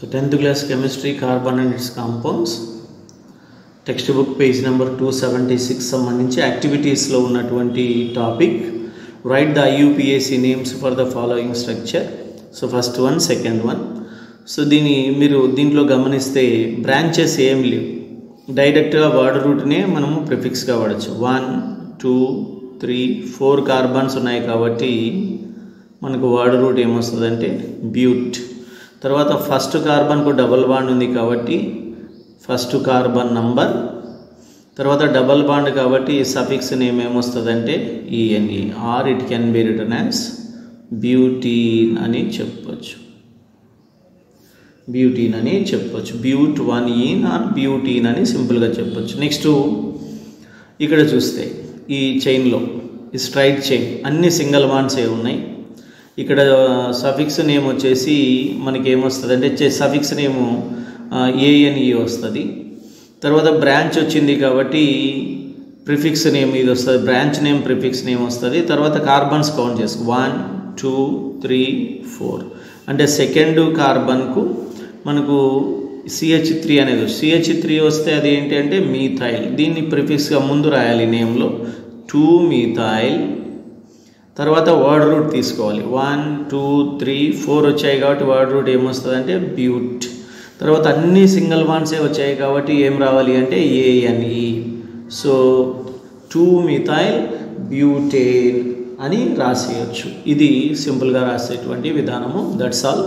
So 10th class chemistry, carbon and its compounds, textbook page number 276 సంబంధించి activities లో ఉన్నటువంటి topic write the IUPAC names for the following structure. So first one, second one. So దీంట్లో గమనిస్తే branches ఏం లేవు, డైరెక్ట్గా word రూట్నే మనము ప్రిఫిక్స్గా వాడచ్చు. 1 2 3 4 కార్బన్స్ ఉన్నాయి కాబట్టి మనకు వర్డ్ రూట్ ఏమొస్తుందంటే బ్యూట్. తర్వాత ఫస్ట్ కార్బన్కు డబల్ బాండ్ ఉంది కాబట్టి ఫస్ట్ కార్బన్ నంబర్. తర్వాత డబల్ బాండ్ కాబట్టి సఫిక్స్ నేమ్ ఏమొస్తుందంటే E N E, or it can be written as butene అని చెప్పొచ్చు. బ్యూటీన్ అని చెప్పొచ్చు, బ్యూట్ 1-ఈన్ ఆర్ బ్యూటీన్ అని సింపుల్గా చెప్పొచ్చు. నెక్స్ట్ ఇక్కడ చూస్తే ఈ చైన్లో ఈ స్ట్రైట్ చైన్ అన్ని సింగిల్ బాండ్సే ఉన్నాయి. ఇక్కడ సఫిక్స్ నేమ్ వచ్చేసి మనకి ఏమొస్తుంది అంటే సఫిక్స్ నేము ఏఎన్ఈ వస్తుంది. తర్వాత బ్రాంచ్ వచ్చింది కాబట్టి ప్రిఫిక్స్ నేమ్ ఇది వస్తుంది, బ్రాంచ్ నేమ్ ప్రిఫిక్స్ నేమ్ వస్తుంది. తర్వాత కార్బన్స్ కౌంట్ చేసుకో 1 2 3 4 అంటే సెకండ్ కార్బన్కు మనకు CH3 అనేది CH3 వస్తే అది ఏంటి అంటే మీథైల్. దీన్ని ప్రిఫిక్స్గా ముందు రాయాలి నేమ్లో 2-methyl. తర్వాత వర్డ్ రూట్ తీసుకోవాలి 1 2 3 4 వచ్చాయి కాబట్టి వర్డ్ రూట్ ఏమొస్తుంది అంటే బ్యూట్. తర్వాత అన్ని సింగిల్ బాండ్సే వచ్చాయి కాబట్టి ఏం రావాలి అంటే ఏఎన్ఈ. సో 2-methyl బ్యూటేన్ అని రాసేయచ్చు. ఇది సింపుల్గా రాసేటువంటి విధానము. That's all.